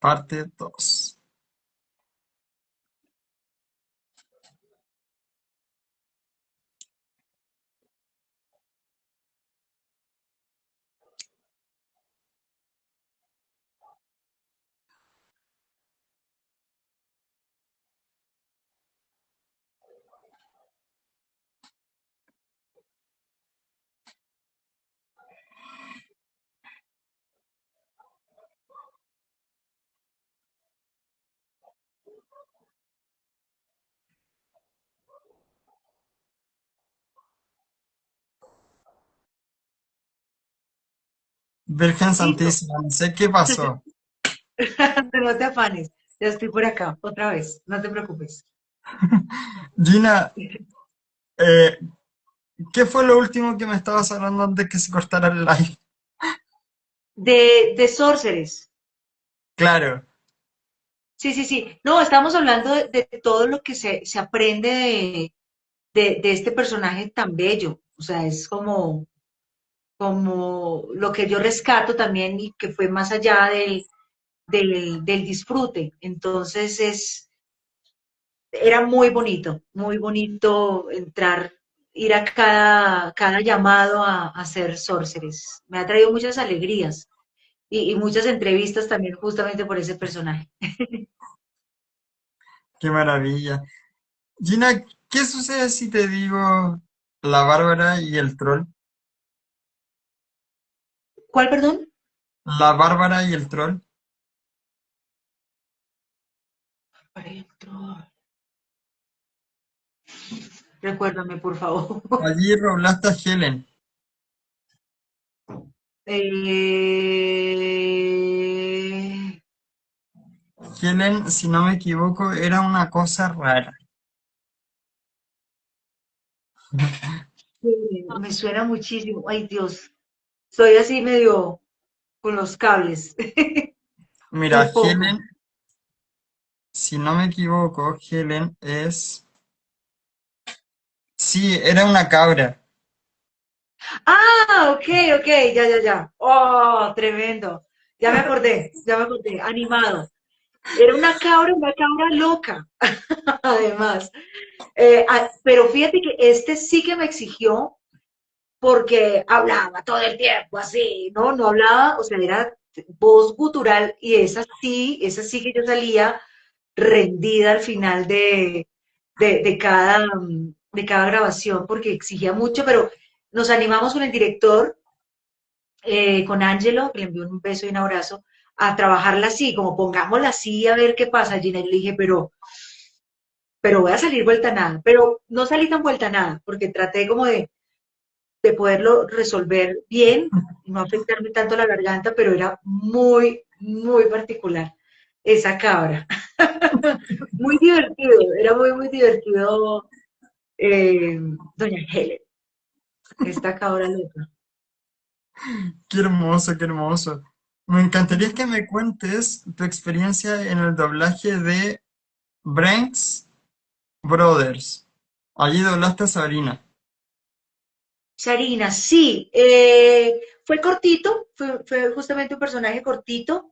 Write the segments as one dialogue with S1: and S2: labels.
S1: parte 2. Virgen
S2: Listo.
S1: Santísima, no sé qué pasó.
S2: No te afanes. Ya estoy por acá, otra vez. No te preocupes.
S1: Gina, eh, ¿qué fue lo último que me estabas hablando antes que se cortara el live?
S2: De Sorceress.
S1: Claro,
S2: Sí, sí, sí. No, estamos hablando de todo lo que se aprende de este personaje tan bello. O sea, es como lo que yo rescato también y que fue más allá del disfrute. Entonces era muy bonito entrar, ir a cada llamado a ser sorceress. Me ha traído muchas alegrías y muchas entrevistas también justamente por ese personaje.
S1: qué maravilla. Gina, ¿qué sucede si te digo la Bárbara y el troll?
S2: ¿Cuál, perdón?
S1: La Bárbara y el troll.
S2: Recuérdame, por favor.
S1: Allí roblaste a Helen.
S2: Eh,
S1: Helen, si no me equivoco, era una cosa rara.
S2: me suena muchísimo. Ay, Dios. Soy así medio con los cables.
S1: Mira,
S2: Un poco.
S1: Helen, si no me equivoco, Helen es... Sí, era una cabra.
S2: Ah, ok, ok, ya, ya, ya. Oh, tremendo. Ya me acordé, animado. Era una cabra loca, además. Pero fíjate que este sí que me exigió porque hablaba todo el tiempo así, ¿no? No hablaba, o sea, era voz gutural y esa sí que yo salía rendida al final de cada grabación porque exigía mucho, pero nos animamos con el director, con Angelo, que le envió un beso y un abrazo, a trabajarla así, como pongámosla así a ver qué pasa, Gina. Y le dije, pero voy a salir vuelta a nada, pero no salí tan vuelta a nada, porque traté como de poderlo resolver bien, no afectarme tanto la garganta, pero era muy particular esa cabra. Muy divertido, era muy divertido, doña Helen, esta cabra loca.
S1: Qué hermoso, qué hermoso. Me encantaría que me cuentes tu experiencia en el doblaje de Branks Brothers. Allí doblaste a Sabrina.
S2: Sarina, sí, fue cortito, fue justamente un personaje cortito,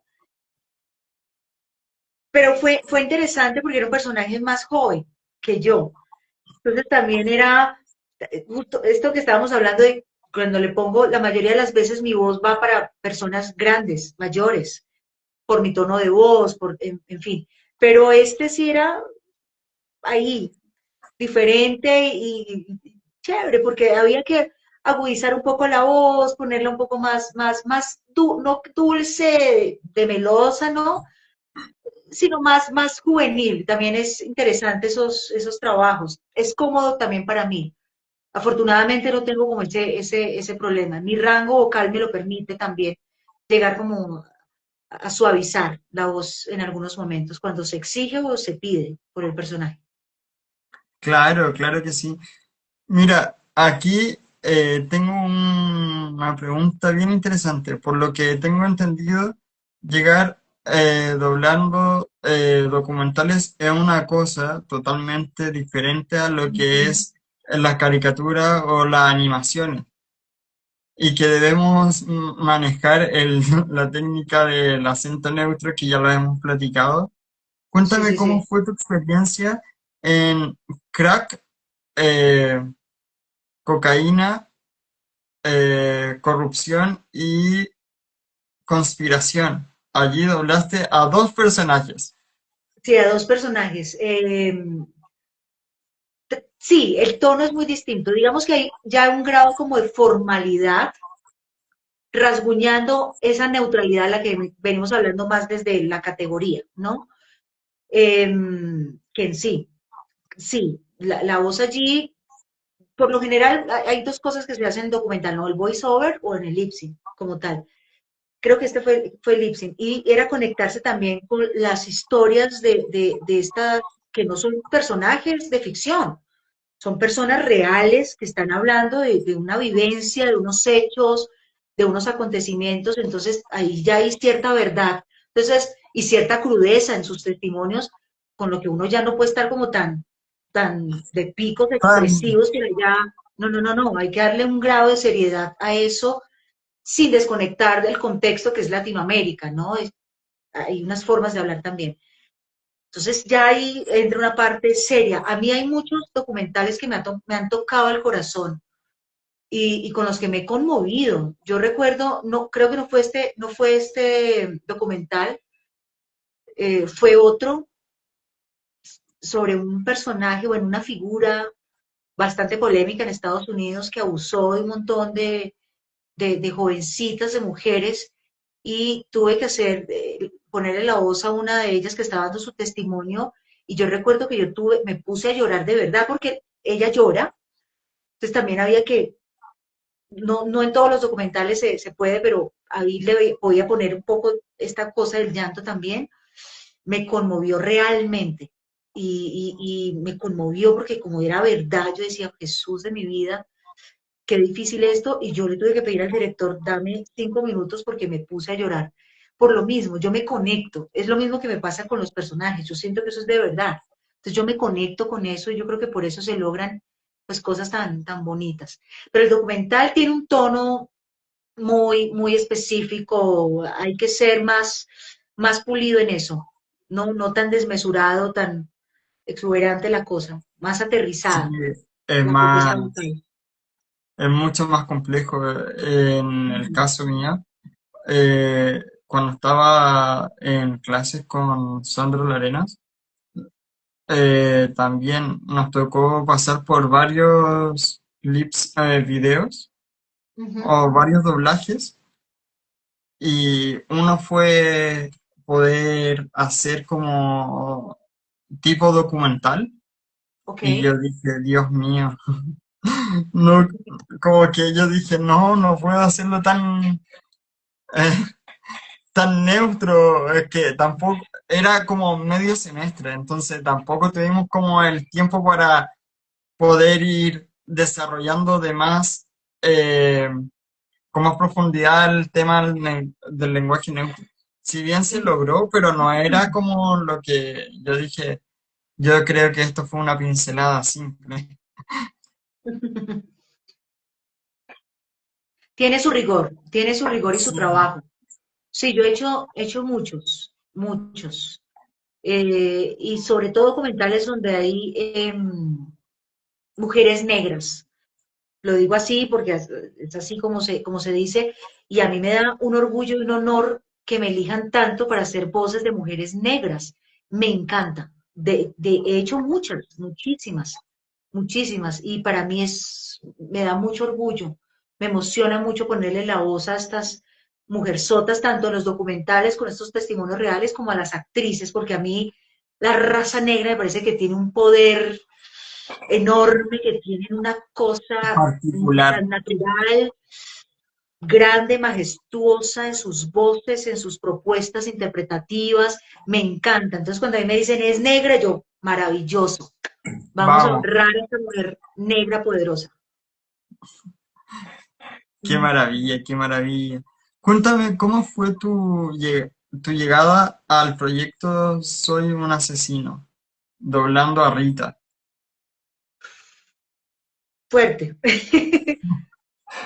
S2: pero fue interesante porque era un personaje más joven que yo. Entonces también era justo esto que estábamos hablando de cuando le pongo, la mayoría de las veces mi voz va para personas grandes, mayores, por mi tono de voz, en fin. Pero este sí era ahí, diferente y chévere, porque había que agudizar un poco la voz, ponerla un poco no dulce, de melosa, ¿no? Sino más juvenil. También es interesante esos trabajos. Es cómodo también para mí. Afortunadamente no tengo como ese problema. Mi rango vocal me lo permite también llegar como a suavizar la voz en algunos momentos, cuando se exige o se pide por el personaje.
S1: Claro, claro que sí. Mira, aquí tengo una pregunta bien interesante. Por lo que tengo entendido, llegar doblando documentales es una cosa totalmente diferente a lo que es la caricatura o las animaciones. y que debemos manejar la técnica del acento neutro que ya lo hemos platicado.
S2: Sí,
S1: Cuéntame
S2: sí,
S1: cómo
S2: sí.
S1: fue tu experiencia en crack, eh, cocaína, corrupción y conspiración. Allí doblaste a dos personajes.
S2: Sí, a dos personajes. Sí, el tono es muy distinto. Digamos que hay ya un grado como de formalidad, rasguñando esa neutralidad a la que venimos hablando más desde la categoría, ¿no? Que en sí, sí, la voz allí, por lo general, hay dos cosas que se hacen en documental, ¿no? El voice-over o en el lip sync, como tal. Creo que este fue el lip sync. Y era conectarse también con las historias de esta, que no son personajes de ficción, son personas reales que están hablando de una vivencia, de unos hechos, de unos acontecimientos, entonces ahí ya hay cierta verdad, entonces, y cierta crudeza en sus testimonios, con lo que uno ya no puede estar como tan de picos
S1: Tan-
S2: expresivos que ya, no, no, no, no, hay que darle un grado de seriedad a eso sin desconectar del contexto que es Latinoamérica, ¿no? Hay unas formas de hablar también. Entonces ya ahí entra una parte seria. A mí hay muchos documentales que me han tocado el corazón y con los que me he conmovido. Yo recuerdo, no, creo que no fue este documental, fue otro sobre un personaje, bueno, una figura bastante polémica en Estados Unidos que abusó de un montón de jovencitas, de mujeres, y tuve que ponerle la voz a una de ellas que estaba dando su testimonio, y yo recuerdo que me puse a llorar de verdad, porque ella llora, entonces también había que, no, no en todos los documentales se puede, pero ahí le voy a poner un poco esta cosa del llanto también, me conmovió realmente, y me conmovió porque como era verdad, yo decía, Jesús de mi vida, qué difícil esto, y yo le tuve que pedir al director, dame 5 minutos porque me puse a llorar. Por lo mismo, yo me conecto, es lo mismo que me pasa con los personajes, yo siento que eso es de verdad. Entonces yo me conecto con eso y yo creo que por eso se logran pues cosas tan bonitas. Pero el documental tiene un tono muy específico, hay que ser más pulido en eso, no tan desmesurado, tan exuberante la cosa, más
S1: sí,
S2: aterrizada
S1: es
S2: la propuesta
S1: más,
S2: vocal.
S1: es mucho más complejo. En el
S2: Ujú,
S1: caso mío, cuando estaba en clases con Sandro Larenas, también nos tocó pasar por varios clips, videos
S2: ujú.
S1: o varios doblajes, y uno fue poder hacer como tipo documental,
S2: Ok.
S1: y yo dije, Dios mío, no, como que yo dije, no, no puedo hacerlo eh, tan neutro, es que tampoco, era como medio semestre, entonces tampoco tuvimos como el tiempo para poder ir desarrollando de más, con más profundidad el tema del lenguaje neutro. Si bien se
S2: Y-
S1: logró, pero no era como lo que yo dije, yo creo que esto fue una pincelada simple.
S2: tiene su rigor y su
S1: Sí,
S2: trabajo. Sí, yo he hecho muchos. Y sobre todo documentales donde hay mujeres negras. Lo digo así porque es así como se dice, y a mí me da un orgullo y un honor que me elijan tanto para hacer voces de mujeres negras. Me encanta. He hecho muchísimas, y para mí me da mucho orgullo, me emociona mucho ponerle la voz a estas mujerzotas, tanto en los documentales con estos testimonios reales como a las actrices, porque a mí la raza negra me parece que tiene un poder enorme, que tienen una cosa
S1: particular.
S2: tan natural, grande, majestuosa en sus voces, en sus propuestas interpretativas, me encanta. Entonces cuando a mí me dicen es negra, yo, maravilloso, vamos a
S1: Vamos,
S2: honrar a esta mujer negra poderosa.
S1: qué maravilla, qué maravilla. Cuéntame, ¿cómo fue tu llegada al proyecto Soy un asesino, doblando a Rita?
S2: Fuerte.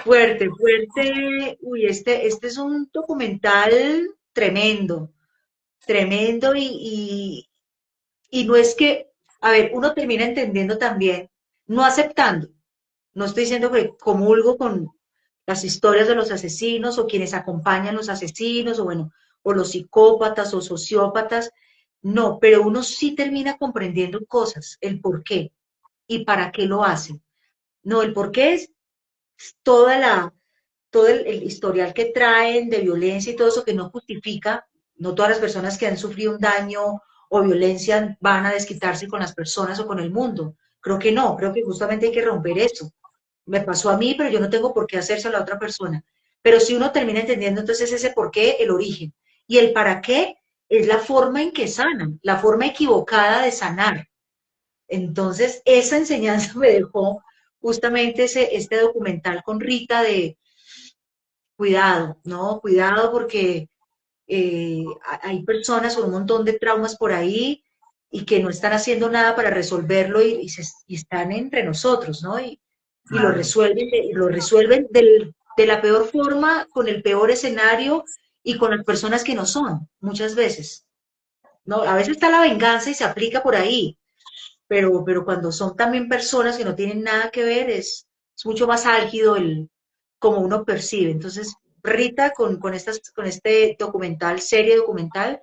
S2: Fuerte, fuerte. Uy, este es un documental tremendo, tremendo y no es que, a ver, uno termina entendiendo también, no aceptando. No estoy diciendo que comulgo con las historias de los asesinos o quienes acompañan los asesinos o bueno, o los psicópatas o sociópatas. No, pero uno sí termina comprendiendo cosas, el por qué y para qué lo hacen. No, el por qué es toda la, todo el historial que traen de violencia y todo eso que no justifica, no todas las personas que han sufrido un daño o violencia van a desquitarse con las personas o con el mundo. Creo que no, creo que justamente hay que romper eso. Me pasó a mí, pero yo no tengo por qué hacerse a la otra persona. Pero si uno termina entendiendo entonces ese por qué, el origen. Y el para qué es la forma en que sanan, la forma equivocada de sanar. Entonces, esa enseñanza me dejó justamente este documental con Rita de cuidado, ¿no? Cuidado porque hay personas con un montón de traumas por ahí y que no están haciendo nada para resolverlo y están entre nosotros, ¿no?
S1: Claro.
S2: Y lo resuelven de la peor forma, con el peor escenario y con las personas que no son, muchas veces, ¿no? A veces está la venganza y se aplica por ahí, pero cuando son también personas que no tienen nada que ver, es mucho más álgido el como uno percibe. Entonces, Rita, con este documental, serie documental,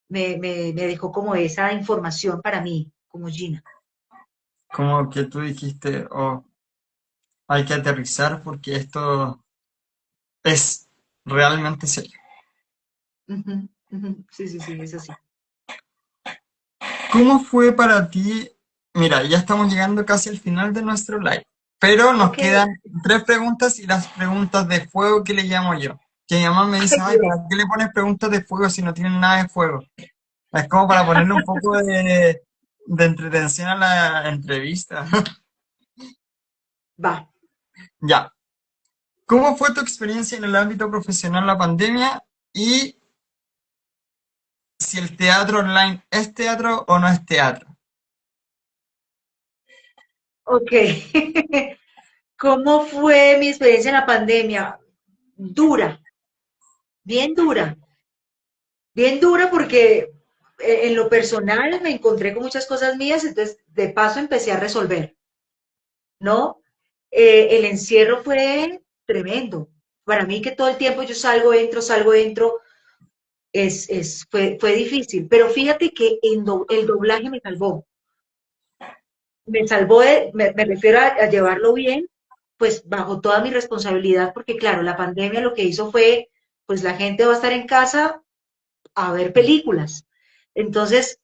S2: me dejó como esa información para mí, como Gina.
S1: Como que tú dijiste, oh, hay que aterrizar porque esto es realmente serio.
S2: Ujú, ujú. Sí, sí, sí, es así.
S1: ¿Cómo fue para ti? Mira, ya estamos llegando casi al final de nuestro live, pero nos
S2: Ok,
S1: quedan tres preguntas y las preguntas de fuego que le llamo yo. Que mi mamá me dice, ay, ¿para qué le pones preguntas de fuego si no tienen nada de fuego? Es como para ponerle un poco de entretención a la entrevista.
S2: va.
S1: Ya. ¿Cómo fue tu experiencia en el ámbito profesional la pandemia? Y si el teatro online es teatro o no es teatro.
S2: Ok. ¿Cómo fue mi experiencia en la pandemia? Dura, bien dura, bien dura porque en lo personal me encontré con muchas cosas mías, entonces de paso empecé a resolver, ¿no? El encierro fue tremendo. Para mí que todo el tiempo yo salgo, entro, fue difícil. Pero fíjate que el doblaje me salvó. Me salvó me refiero a llevarlo bien, pues bajo toda mi responsabilidad, porque claro, la pandemia lo que hizo fue, pues la gente va a estar en casa a ver películas. Entonces,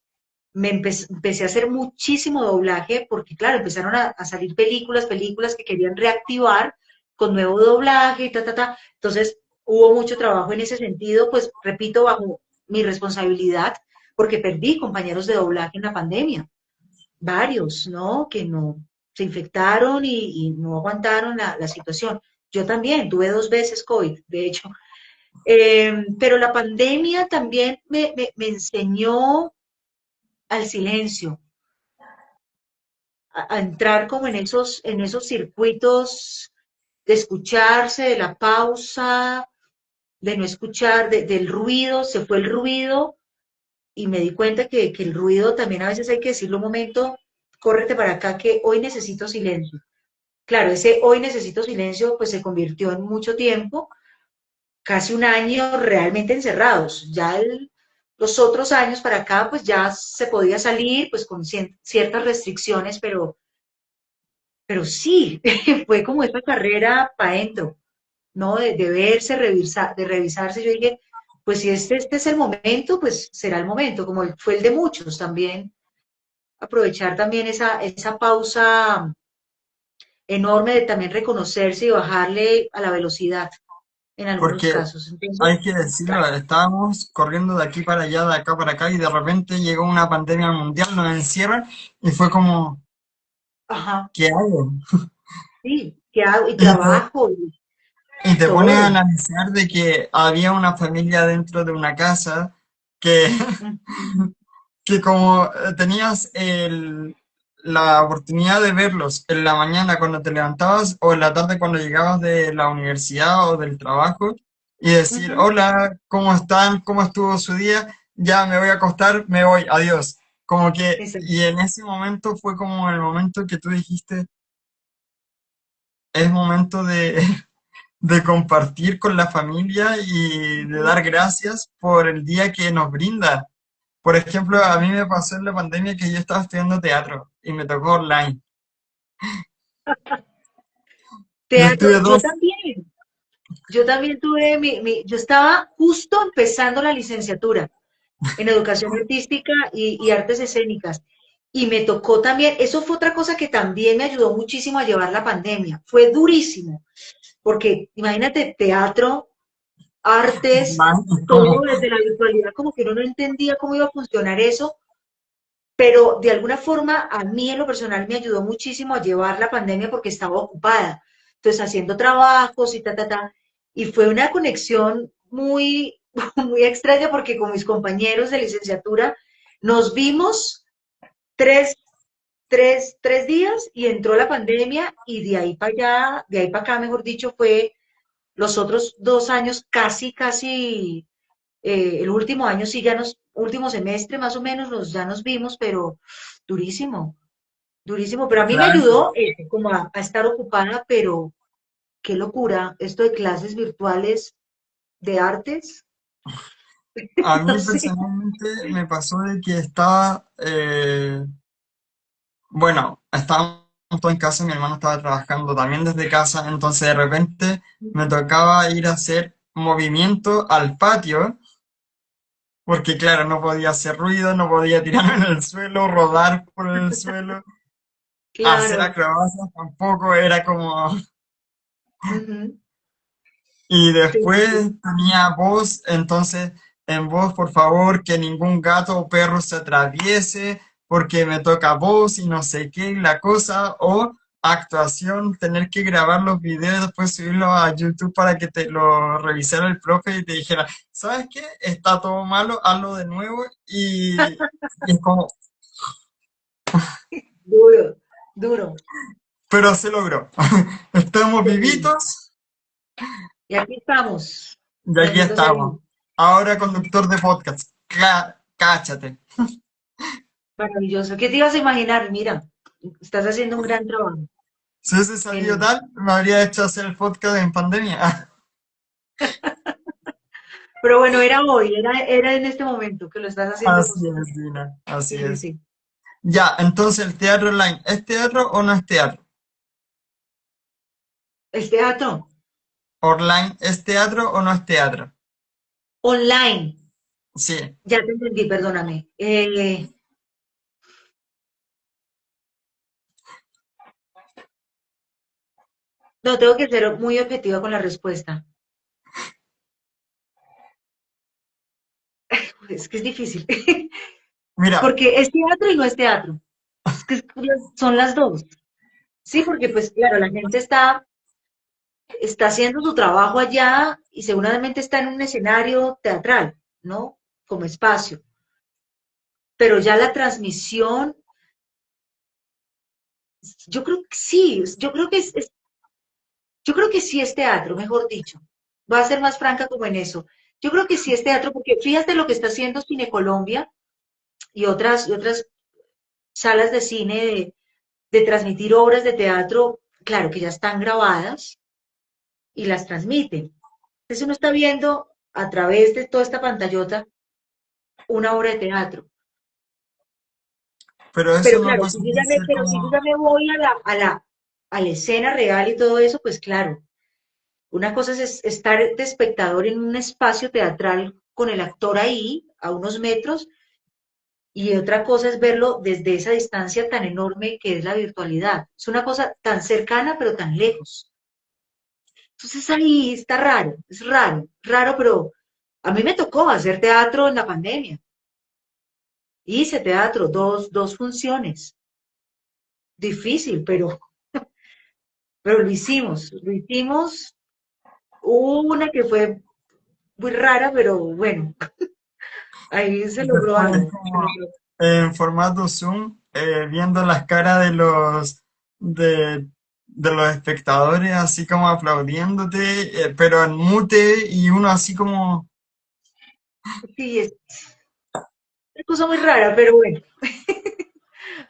S2: empecé a hacer muchísimo doblaje porque, claro, empezaron a salir películas que querían reactivar con nuevo doblaje y ta, ta, ta. Entonces, hubo mucho trabajo en ese sentido, pues, repito, bajo mi responsabilidad, porque perdí compañeros de doblaje en la pandemia, varios, ¿no? Que no se infectaron y no aguantaron la situación. Yo también tuve 2 veces COVID, de hecho. Pero la pandemia también me enseñó al silencio, a entrar como en esos circuitos de escucharse, de la pausa, de no escuchar, del ruido, se fue el ruido y me di cuenta que el ruido también a veces hay que decirlo un momento, córrete para acá que hoy necesito silencio. Claro, ese hoy necesito silencio pues se convirtió en mucho tiempo, casi un año realmente encerrados. Ya los otros años para acá pues ya se podía salir pues con ciertas restricciones, pero sí, fue como esta carrera para adentro, ¿no? De verse, de revisarse. Yo dije, pues si este es el momento, pues será el momento, como fue el de muchos también. Aprovechar también esa pausa enorme de también reconocerse y bajarle a la velocidad en algunos
S1: Porque
S2: casos. Entonces,
S1: hay que decirlo, estábamos corriendo de aquí para allá, de acá para acá, y de repente llegó una pandemia mundial, nos encierran, y fue como,
S2: ajá,
S1: ¿qué hago?
S2: sí, ¿qué hago? Y
S1: Y te,
S2: trabajo y
S1: y te pones a
S2: todo.
S1: analizar de que había una familia dentro de una casa que,
S2: Ujú.
S1: que como tenías la oportunidad de verlos en la mañana cuando te levantabas o en la tarde cuando llegabas de la universidad o del trabajo y decir,
S2: Ujú,
S1: hola, ¿cómo están? ¿Cómo estuvo su día? Ya me voy a acostar, me voy, adiós. Como que,
S2: exacto.
S1: y en ese momento fue como el momento que tú dijiste, es momento de, de compartir con la familia y de
S2: Ujú,
S1: dar gracias por el día que nos brinda. Por ejemplo, a
S2: ujú.
S1: mí me pasó en la pandemia que yo estaba estudiando teatro y me tocó online. Y
S2: Teatro,
S1: estuve dos,
S2: yo también tuve yo estaba justo empezando la licenciatura en educación artística y artes escénicas. Y me tocó también, eso fue otra cosa que también me ayudó muchísimo a llevar la pandemia. Fue durísimo, porque imagínate, teatro, artes, todo
S1: como,
S2: desde la virtualidad, como que uno no entendía cómo iba a funcionar eso, pero de alguna forma a mí en lo personal me ayudó muchísimo a llevar la pandemia porque estaba ocupada. Entonces, haciendo trabajos y ta, ta, ta. Y fue una conexión muy, muy extraña porque con mis compañeros de licenciatura nos vimos tres, tres días y entró la pandemia y de ahí para allá, de ahí para acá, mejor dicho, fue los otros 2 años casi, casi, el último año sí ya último semestre más o menos, ya nos vimos, pero durísimo, durísimo. Pero a mí me
S1: claro,
S2: ayudó como a estar ocupada, pero qué locura esto de clases virtuales de artes,
S1: a
S2: no
S1: mí
S2: sé.
S1: personalmente me pasó de que estaba, bueno, estábamos todos en casa, mi hermano estaba trabajando también desde casa, entonces de repente me tocaba ir a hacer movimiento al patio, porque claro, no podía hacer ruido, no podía tirarme en el suelo, rodar por el suelo, hacer
S2: Claro.
S1: acrobacias tampoco, era como.
S2: Ujú.
S1: Y
S2: Sí, sí,
S1: después
S2: sí.
S1: tenía voz, entonces en voz, por favor, que ningún gato o perro se atraviese, porque me toca voz y no sé qué, y la cosa, o actuación, tener que grabar los videos y después subirlos a YouTube para que te lo revisara el profe y te dijera, ¿sabes qué? Está todo malo, hazlo de nuevo y es como,
S2: Duro, duro.
S1: pero se logró. Estamos
S2: Sí.
S1: vivitos
S2: Y aquí estamos,
S1: y aquí
S2: bendito sea
S1: estamos.
S2: Dios.
S1: Ahora
S2: Ujú.
S1: conductor de podcast. Cáchate.
S2: Maravilloso. ¿Qué te ibas a imaginar? Mira, estás haciendo un gran trabajo.
S1: Si hubiese sabido
S2: Genial.
S1: tal, me habría hecho hacer el podcast en pandemia.
S2: Pero bueno, era hoy, era en este momento que lo estás haciendo
S1: Así
S2: justo.
S1: es, Dina, así
S2: Sí, sí,
S1: es.
S2: sí.
S1: Ya, entonces el teatro online, ¿es teatro o no es teatro?
S2: El teatro,
S1: ¿Online es teatro o no es teatro?
S2: online.
S1: Sí.
S2: Ya te entendí, perdóname. No, tengo que ser muy objetiva con la respuesta. Es que es difícil.
S1: Mira,
S2: Porque es teatro y no es teatro. Es que son las dos. Sí, porque pues claro, la gente está haciendo su trabajo allá y seguramente está en un escenario teatral, ¿no? Como espacio. Pero ya la transmisión, yo creo que sí, yo creo que yo creo que sí es teatro, mejor dicho. Voy a ser más franca como en eso. Yo creo que sí es teatro, porque fíjate lo que está haciendo Cine Colombia y otras salas de cine de transmitir obras de teatro, claro que ya están grabadas y las transmiten. Entonces uno está viendo a través de toda esta pantallota una obra de teatro.
S1: pero eso
S2: Pero
S1: no
S2: claro,
S1: pasaría a ser
S2: si yo
S1: como.
S2: ya me voy a la escena real y todo eso, pues claro, una cosa es estar de espectador en un espacio teatral con el actor ahí, a unos metros, y otra cosa es verlo desde esa distancia tan enorme que es la virtualidad. Es una cosa tan cercana, pero tan lejos. Entonces ahí está raro, es raro, raro, pero a mí me tocó hacer teatro en la pandemia. Hice teatro, dos funciones. Difícil, pero lo hicimos, lo hicimos. Hubo una que fue muy rara, pero bueno, ahí se logró
S1: Después,
S2: algo, se
S1: como
S2: logró.
S1: en formato Zoom, viendo las caras de los espectadores, así como aplaudiéndote, pero en mute y uno así como,
S2: Sí, es una cosa muy rara, pero bueno,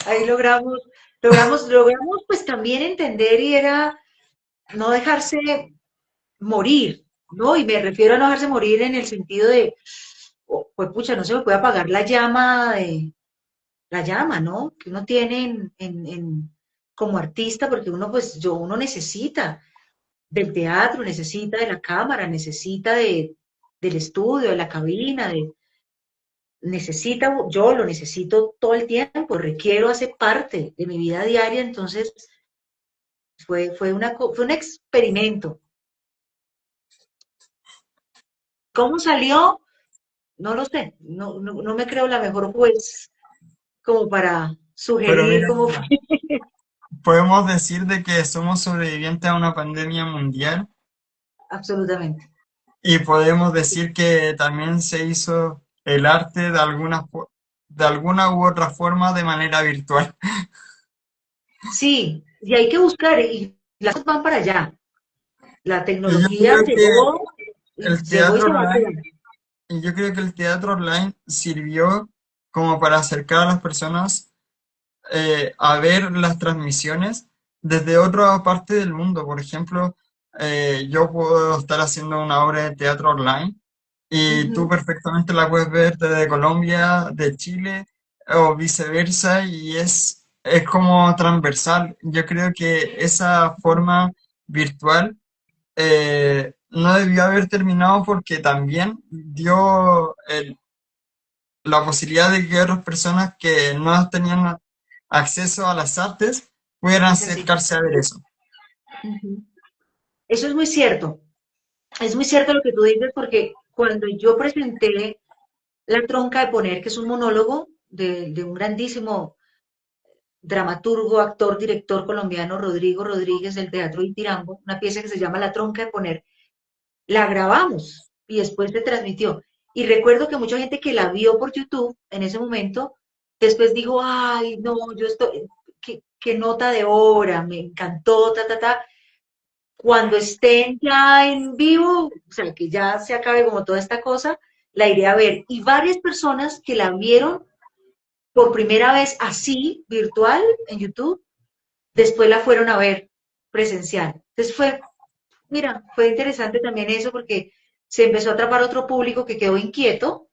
S2: ahí logramos pues también entender y era no dejarse morir, ¿no? Y me refiero a no dejarse morir en el sentido de, oh, pues pucha, no se me puede apagar la llama, ¿no? Que uno tiene como artista, porque uno, pues, uno necesita del teatro, necesita de la cámara, necesita del estudio, de la cabina, yo lo necesito todo el tiempo, requiero, hace parte de mi vida diaria, entonces fue un experimento. ¿Cómo salió? No lo sé, no me creo la mejor juez como para
S1: pero
S2: sugerir
S1: mira,
S2: cómo fue.
S1: podemos decir de que somos sobrevivientes a una pandemia mundial
S2: Absolutamente.
S1: y podemos decir que también se hizo el arte de alguna u otra forma de manera virtual.
S2: Sí, y hay que buscar, y las cosas van para allá. La
S1: Y yo
S2: tecnología
S1: creo que el
S2: llegó y
S1: teatro
S2: se va a
S1: online,
S2: quedar.
S1: y yo creo que el teatro online sirvió como para acercar a las personas a ver las transmisiones desde otra parte del mundo. Por ejemplo, yo puedo estar haciendo una obra de teatro online y tú
S2: Ujú.
S1: perfectamente la puedes ver desde Colombia, de Chile o viceversa y es como transversal. Yo creo que esa forma virtual no debió haber terminado porque también dio la posibilidad de que otras personas que no tenían acceso a las artes pudieran
S2: Es así.
S1: acercarse a ver eso.
S2: Ujú. Eso es muy cierto. Es muy cierto lo que tú dices porque cuando yo presenté La Tronca de Poner, que es un monólogo de un grandísimo dramaturgo, actor, director colombiano, Rodrigo Rodríguez, del Teatro Itirambo, una pieza que se llama La Tronca de Poner, la grabamos y después se transmitió. Y recuerdo que mucha gente que la vio por YouTube en ese momento, después dijo, ay, no, yo estoy, qué nota de obra, me encantó, ta, ta, ta. Cuando estén ya en vivo, o sea, que ya se acabe como toda esta cosa, la iré a ver. Y varias personas que la vieron por primera vez así, virtual, en YouTube, después la fueron a ver presencial. Entonces mira, fue interesante también eso porque se empezó a atrapar otro público que quedó inquieto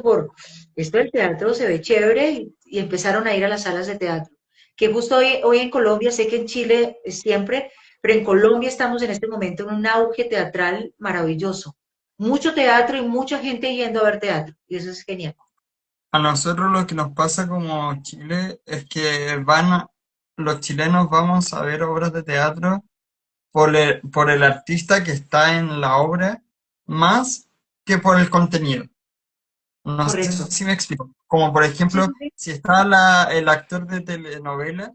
S2: por esto del teatro, se ve chévere y empezaron a ir a las salas de teatro. Que justo hoy en Colombia, sé que en Chile es siempre, pero en Colombia estamos en este momento en un auge teatral maravilloso. Mucho teatro y mucha gente yendo a ver teatro y eso es genial.
S1: A nosotros lo que nos pasa como Chile es que los chilenos vamos a ver obras de teatro por el artista que está en la obra más que por el contenido. No sé
S2: Correcto.
S1: si me explico. Como por
S2: Sí,
S1: ejemplo,
S2: sí, sí.
S1: si está el actor de telenovela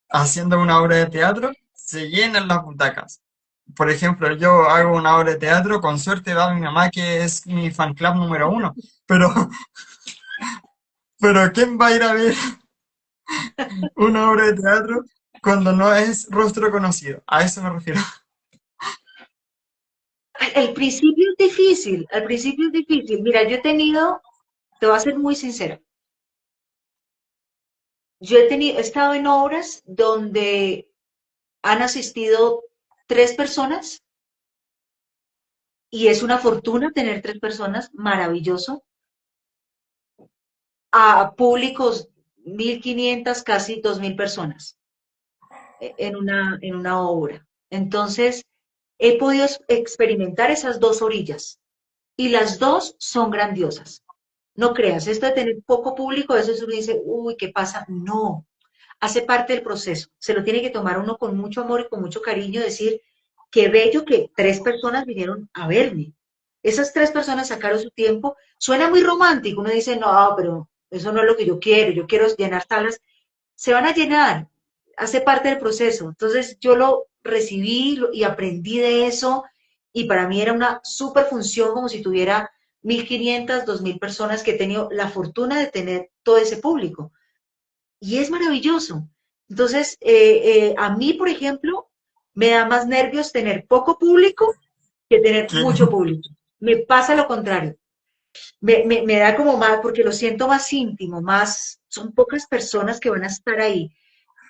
S1: haciendo una obra de teatro, se llenan las butacas. Por ejemplo, yo hago una obra de teatro, con suerte va mi mamá, que es mi fan club número uno, pero, pero ¿quién va a ir a ver una obra de teatro cuando no es rostro conocido? A eso me refiero.
S2: Al principio es difícil, al principio es difícil. Mira, te voy a ser muy sincera, he estado en obras donde han asistido 3 personas y es una fortuna tener 3 personas, maravilloso, a públicos 1.500, casi 2.000 personas en una obra. Entonces, he podido experimentar esas dos orillas y las dos son grandiosas. No creas, esto de tener poco público, a veces uno dice, uy, ¿qué pasa? No, hace parte del proceso. Se lo tiene que tomar uno con mucho amor y con mucho cariño, decir, qué bello que 3 personas vinieron a verme. Esas 3 personas sacaron su tiempo. Suena muy romántico, uno dice, no, pero eso no es lo que yo quiero llenar salas. Se van a llenar, hace parte del proceso. Entonces yo lo recibí y aprendí de eso y para mí era una super función como si tuviera 1.500, 2.000 personas que he tenido la fortuna de tener todo ese público. Y es maravilloso. Entonces, a mí, por ejemplo, me da más nervios tener poco público que tener
S1: Que,
S2: mucho público. Me pasa lo contrario. Me da como más, porque lo siento más íntimo, más, son pocas personas que van a estar ahí.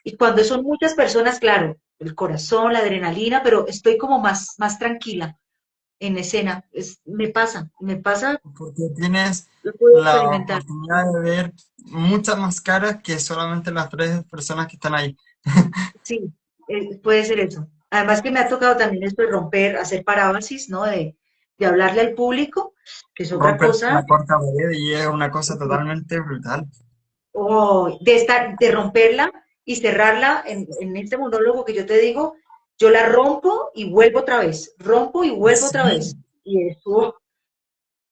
S2: Y cuando son muchas personas, claro, el corazón, la adrenalina, pero estoy como más tranquila en escena. Me pasa,
S1: porque tienes
S2: lo puedo
S1: la
S2: experimentar.
S1: oportunidad de ver muchas más caras que solamente las tres personas que están ahí.
S2: Sí, puede ser eso. Además que me ha tocado también esto de romper, hacer parábasis, ¿no? De hablarle al público, que es otra
S1: Romper
S2: cosa,
S1: la cuarta pared y es una cosa totalmente brutal.
S2: o de romperla y cerrarla en este monólogo que yo te digo, yo la rompo y vuelvo otra vez, rompo y vuelvo otra
S1: Sí,
S2: vez. Y eso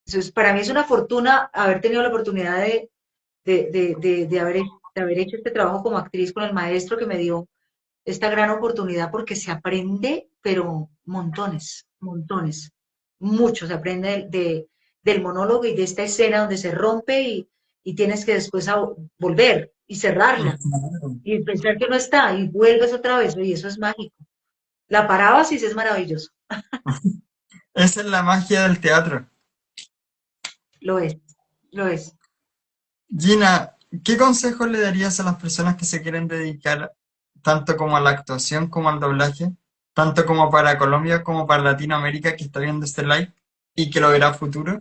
S2: es, para mí es una fortuna haber tenido la oportunidad de haber hecho este trabajo como actriz con el maestro que me dio esta gran oportunidad porque se aprende, pero montones, montones, mucho se aprende del monólogo y de esta escena donde se rompe y tienes que después volver y cerrarla
S1: claro.
S2: y pensar que no está y vuelves otra vez y eso es mágico. La parábasis es maravilloso,
S1: Esa es la magia del teatro.
S2: lo es, lo es.
S1: Gina, ¿qué consejos le darías a las personas que se quieren dedicar tanto como a la actuación como al doblaje, tanto como para Colombia como para Latinoamérica que está viendo este live y que lo verá a futuro?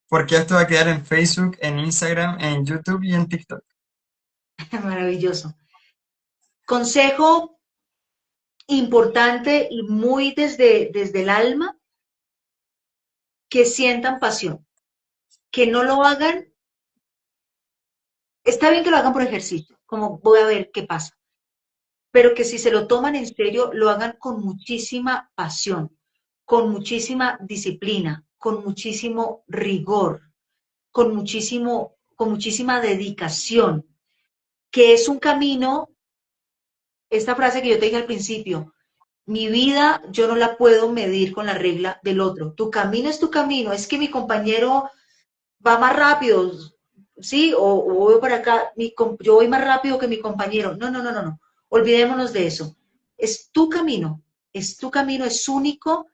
S1: Porque esto va a quedar en Facebook, en Instagram, en YouTube y en TikTok.
S2: Maravilloso. Consejo importante y muy desde el alma, que sientan pasión, que no lo hagan. Está bien que lo hagan por ejercicio, como voy a ver qué pasa, pero que si se lo toman en serio, lo hagan con muchísima pasión, con muchísima disciplina, con muchísimo rigor, con muchísima dedicación, que es un camino, esta frase que yo te dije al principio, mi vida yo no la puedo medir con la regla del otro. Tu camino es tu camino, es que mi compañero va más rápido, ¿sí? O voy para acá, yo voy más rápido que mi compañero. No, no, no, no, no. Olvidémonos de eso. Es tu camino, es único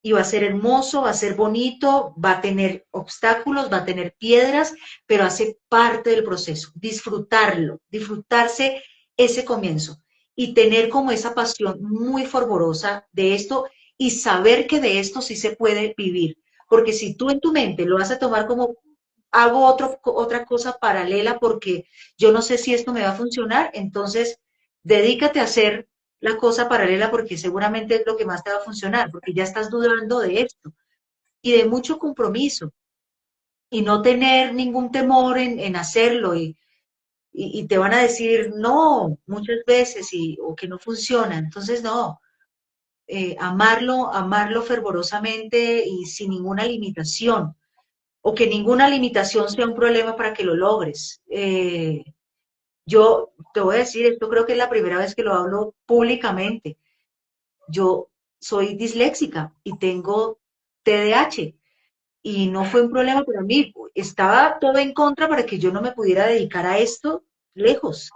S2: y va a ser hermoso, va a ser bonito, va a tener obstáculos, va a tener piedras, pero hace parte del proceso. Disfrutarlo, disfrutarse ese comienzo y tener como esa pasión muy fervorosa de esto y saber que de esto sí se puede vivir. Porque si tú en tu mente lo vas a tomar como hago otra cosa paralela porque yo no sé si esto me va a funcionar, entonces dedícate a hacer la cosa paralela porque seguramente es lo que más te va a funcionar, porque ya estás dudando de esto y de mucho compromiso y no tener ningún temor en hacerlo y te van a decir no muchas veces o que no funciona, entonces no, amarlo fervorosamente y sin ninguna limitación o que ninguna limitación sea un problema para que lo logres. Yo te voy a decir, esto creo que es la primera vez que lo hablo públicamente. Yo soy disléxica y tengo TDAH y no fue un problema para mí. Estaba todo en contra para que yo no me pudiera dedicar a esto lejos,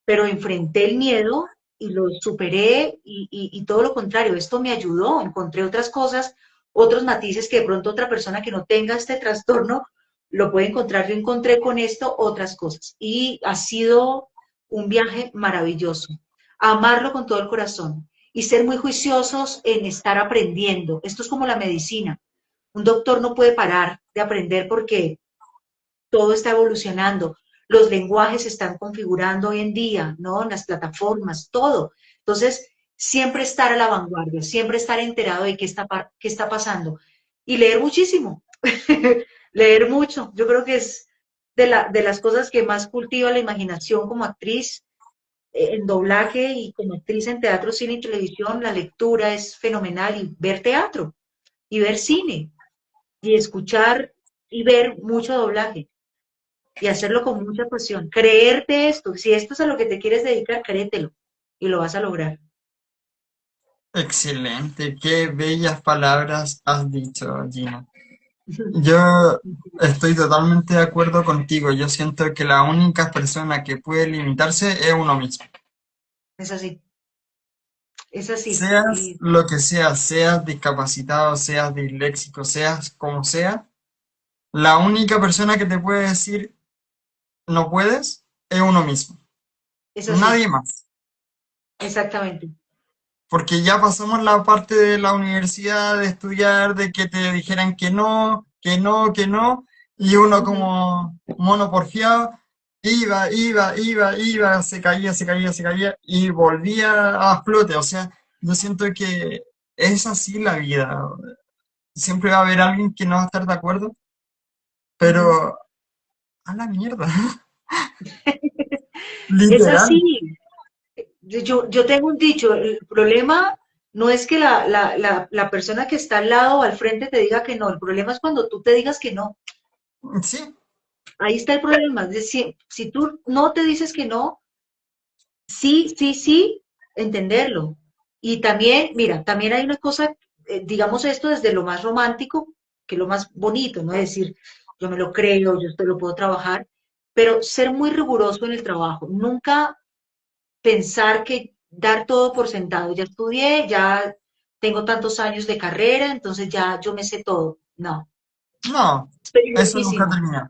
S2: pero enfrenté el miedo y lo superé y todo lo contrario, esto me ayudó, encontré otras cosas, otros matices que de pronto otra persona que no tenga este trastorno lo puede encontrar. Yo encontré con esto otras cosas y ha sido un viaje maravilloso. Amarlo con todo el corazón y ser muy juiciosos en estar aprendiendo. Esto es como la medicina. Un doctor no puede parar de aprender porque todo está evolucionando, los lenguajes se están configurando hoy en día, ¿no? Las plataformas, todo. Entonces, siempre estar a la vanguardia, siempre estar enterado de qué está pasando. Y leer muchísimo, leer mucho. Yo creo que es de las cosas que más cultiva la imaginación como actriz en doblaje y como actriz en teatro, cine y televisión, la lectura es fenomenal y ver teatro y ver cine y escuchar y ver mucho doblaje y hacerlo con mucha pasión. Creerte esto, si esto es a lo que te quieres dedicar, créetelo y lo vas a lograr.
S1: Excelente, qué bellas palabras has dicho, Gina. Yo estoy totalmente de acuerdo contigo. Yo siento que la única persona que puede limitarse es uno mismo.
S2: Es así, es así.
S1: Seas
S2: Y
S1: lo que seas, seas discapacitado, seas disléxico, seas como sea, la única persona que te puede decir no puedes es uno mismo.
S2: es así,
S1: Nadie más.
S2: exactamente.
S1: Porque ya pasamos la parte de la universidad, de estudiar, de que te dijeran que no, que no, que no, y uno
S2: Ujú,
S1: como mono porfiado, iba, se caía, y volvía a flote. O sea, yo siento que es así la vida. Siempre va a haber alguien que no va a estar de acuerdo,
S2: ujú.
S1: pero a la mierda,
S2: Es
S1: literal.
S2: así. Yo tengo un dicho, el problema no es que la persona que está al lado o al frente te diga que no, el problema es cuando tú te digas que no.
S1: Sí,
S2: Ahí está el problema. Es decir, si tú no te dices que no, sí, sí, sí, entenderlo. Y también, mira, también hay una cosa, digamos esto desde lo más romántico, que es lo más bonito, ¿no? Es decir, yo me lo creo, yo esto lo puedo trabajar, pero ser muy riguroso en el trabajo. Nunca pensar que dar todo por sentado. Ya estudié, ya tengo tantos años de carrera, entonces ya yo me sé todo. No,
S1: no,
S2: es
S1: eso nunca
S2: peligrosísimo.
S1: termina.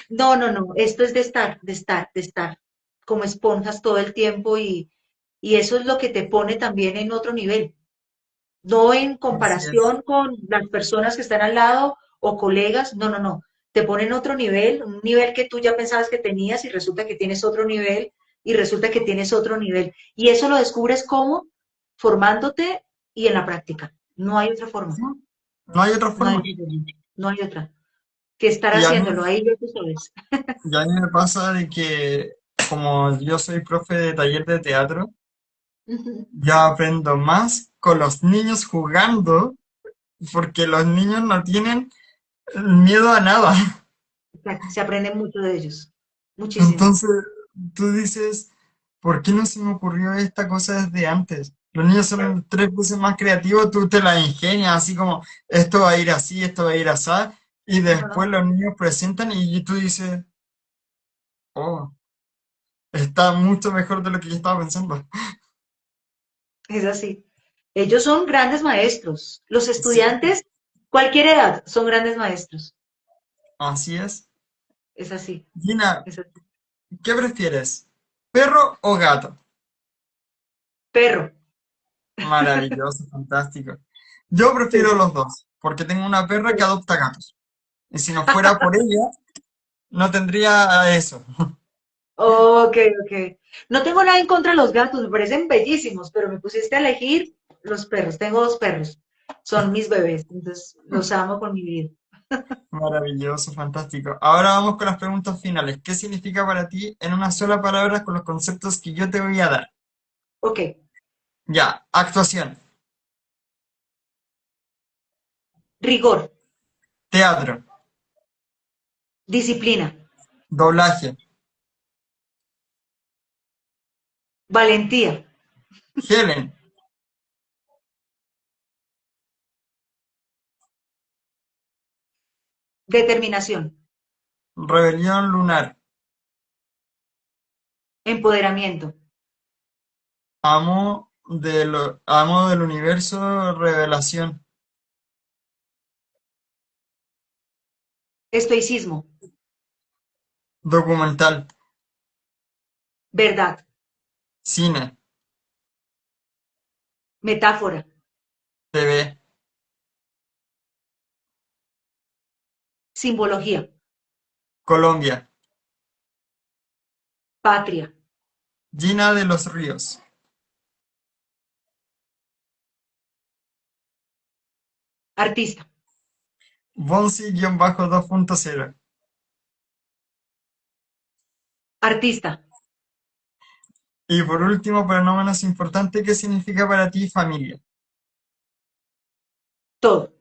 S2: No, no, no. Esto es de estar, de estar, de estar como esponjas todo el tiempo y eso es lo que te pone también en otro nivel. No en
S1: Así es.
S2: comparación con las personas que están al lado o colegas, no, no, no. Te pone en otro nivel, un nivel que tú ya pensabas que tenías y resulta que tienes otro nivel y resulta que tienes otro nivel. Y eso lo descubres cómo formándote y en la práctica. No hay otra forma.
S1: Sí, no hay otra
S2: No hay
S1: forma.
S2: otra forma. No hay otra. Que estar
S1: Y a mí,
S2: haciéndolo. Ahí ya tú sabes.
S1: y a mí me pasa de que, como yo soy profe de taller de teatro, yo aprendo más con los niños jugando, porque los niños no tienen miedo a nada.
S2: Se aprende mucho de ellos. Muchísimo.
S1: Entonces, tú dices, ¿por qué no se me ocurrió esta cosa desde antes? Los niños son tres veces más creativos, tú te la ingenias, así como, esto va a ir así, esto va a ir así, y
S2: Ajá.
S1: después los niños presentan y tú dices, oh, está mucho mejor de lo que yo estaba pensando.
S2: Es así. Ellos son grandes maestros. Los
S1: Sí,
S2: estudiantes, cualquier edad, son grandes maestros.
S1: así es.
S2: Es así.
S1: Gina,
S2: Es así.
S1: ¿qué prefieres? ¿Perro o gato?
S2: Perro.
S1: Maravilloso, fantástico. Yo
S2: Sí,
S1: prefiero
S2: sí,
S1: los dos, porque tengo una perra que
S2: sí.
S1: adopta gatos. Y si no fuera por ella, no tendría eso.
S2: Ok, ok. No tengo nada en contra de los gatos, me parecen bellísimos, pero me pusiste a elegir los perros. Tengo dos perros. Son mis bebés, entonces los amo con mi vida.
S1: Maravilloso, fantástico. Ahora vamos con las preguntas finales. ¿Qué significa para ti en una sola palabra con los conceptos que yo te voy a dar?
S2: Ok.
S1: Ya, actuación,
S2: Rigor,
S1: teatro,
S2: disciplina,
S1: doblaje,
S2: valentía,
S1: Helen,
S2: determinación,
S1: rebelión lunar,
S2: empoderamiento,
S1: amo del universo, revelación,
S2: estoicismo,
S1: documental,
S2: verdad,
S1: cine,
S2: metáfora,
S1: TV,
S2: simbología,
S1: Colombia,
S2: patria,
S1: Gina de los Ríos,
S2: artista,
S1: Bonzi-2.0.
S2: artista,
S1: Y por último, pero no menos importante, ¿qué significa para ti familia?
S2: todo.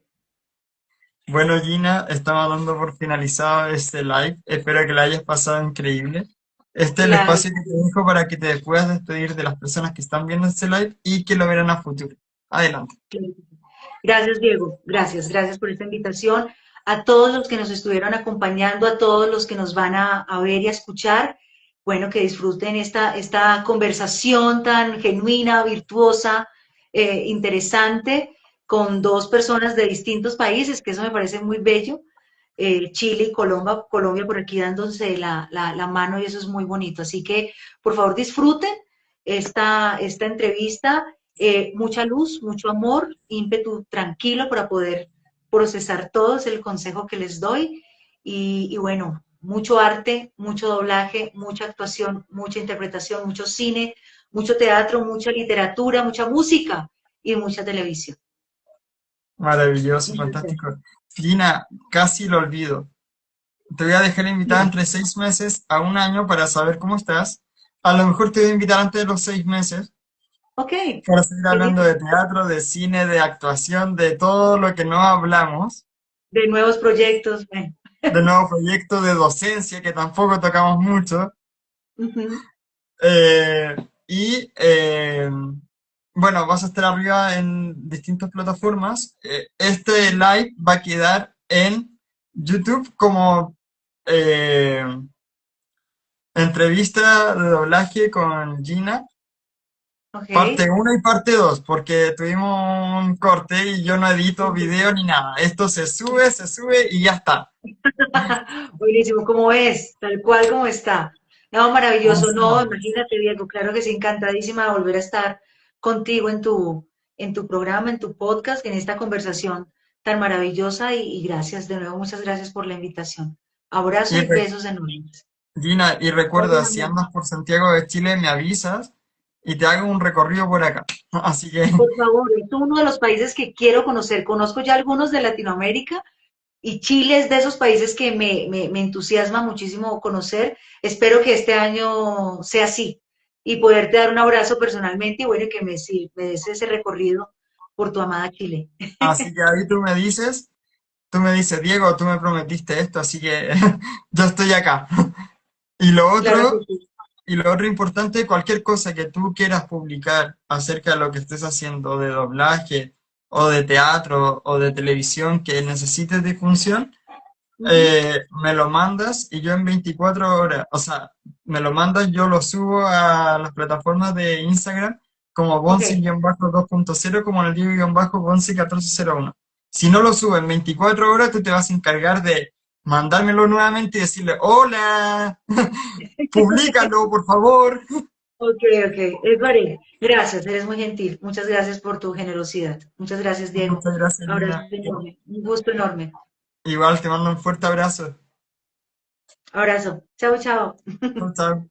S1: Bueno, Gina, estamos dando por finalizado este live. Espero que la hayas pasado increíble. Este es el
S2: Claro,
S1: espacio que te dejo para que te puedas despedir de las personas que están viendo este live y que lo verán a futuro. Adelante.
S2: claro. Gracias, Diego. Gracias, gracias por esta invitación. a todos los que nos estuvieron acompañando, a todos los que nos van a ver y a escuchar. Bueno, que disfruten esta conversación tan genuina, virtuosa, interesante, con dos personas de distintos países, que eso me parece muy bello. Chile y Colombia, Colombia por aquí dándose la mano y eso es muy bonito. Así que, por favor, disfruten esta entrevista. Mucha luz, mucho amor, ímpetu tranquilo para poder procesar todo, es el consejo que les doy. Y bueno, mucho arte, mucho doblaje, mucha actuación, mucha interpretación, mucho cine, mucho teatro, mucha literatura, mucha música y mucha televisión.
S1: Maravilloso,
S2: Muchas
S1: fantástico.
S2: gracias.
S1: Lina, casi lo olvido. Te voy a dejar invitada
S2: Dime.
S1: entre 6 meses a un año para saber cómo estás. A lo mejor te voy a invitar antes de los 6 meses
S2: Ok,
S1: para seguir
S2: feliz
S1: hablando de teatro, de cine, de actuación, de todo lo que no hablamos,
S2: de nuevos proyectos. Bueno.
S1: de nuevos proyectos de docencia que tampoco tocamos mucho.
S2: Ujú.
S1: Eh, y bueno, vas a estar arriba en distintas plataformas. Este live va a quedar en YouTube como eh, entrevista de doblaje con Gina,
S2: Ok.
S1: parte uno y parte 2 porque tuvimos un corte y yo no edito video ni nada. Esto se sube y ya está.
S2: Buenísimo, ¿cómo es? Tal cual como está. No, maravilloso.
S1: Así
S2: No,
S1: es.
S2: imagínate, Diego, claro que sí, encantadísima de volver a estar contigo en tu programa, en tu podcast, en esta conversación tan maravillosa y gracias de nuevo, muchas gracias por la invitación. Abrazo
S1: Y
S2: y besos enormes.
S1: Gina, y
S2: Oye,
S1: recuerda, si
S2: amor,
S1: andas por Santiago de Chile, me avisas y te hago un recorrido por acá. Así que,
S2: por favor, es uno de los países que quiero conocer. Conozco ya algunos de Latinoamérica. Y Chile es de esos países que me entusiasma muchísimo conocer. Espero que este año sea así y poderte dar un abrazo personalmente y bueno, que sí, me des ese recorrido por tu amada Chile.
S1: así que ahí tú me dices, Diego, tú me prometiste esto, así que yo estoy acá. Y lo
S2: Claro que
S1: otro,
S2: sí.
S1: y lo otro importante, cualquier cosa que tú quieras publicar acerca de lo que estés haciendo de doblaje o de teatro o de televisión que necesites difusión,
S2: Ujú.
S1: me lo mandas y yo en 24 horas, o sea, me lo mandas, yo lo subo a las plataformas de Instagram como
S2: Ok.
S1: Bonsi-2.0, como en el Bonsi1401. Si no lo subo en 24 horas, tú te vas a encargar de mandármelo nuevamente y decirle, hola, públicalo, por favor.
S2: Ok, ok. Eso haré. Gracias, eres muy gentil. Muchas gracias por tu generosidad. Muchas gracias, Diego.
S1: Muchas gracias,
S2: Abrazo
S1: Lina.
S2: enorme. Un gusto enorme.
S1: Igual te mando un fuerte abrazo.
S2: Abrazo. Chao, chao.
S1: Chao, chao.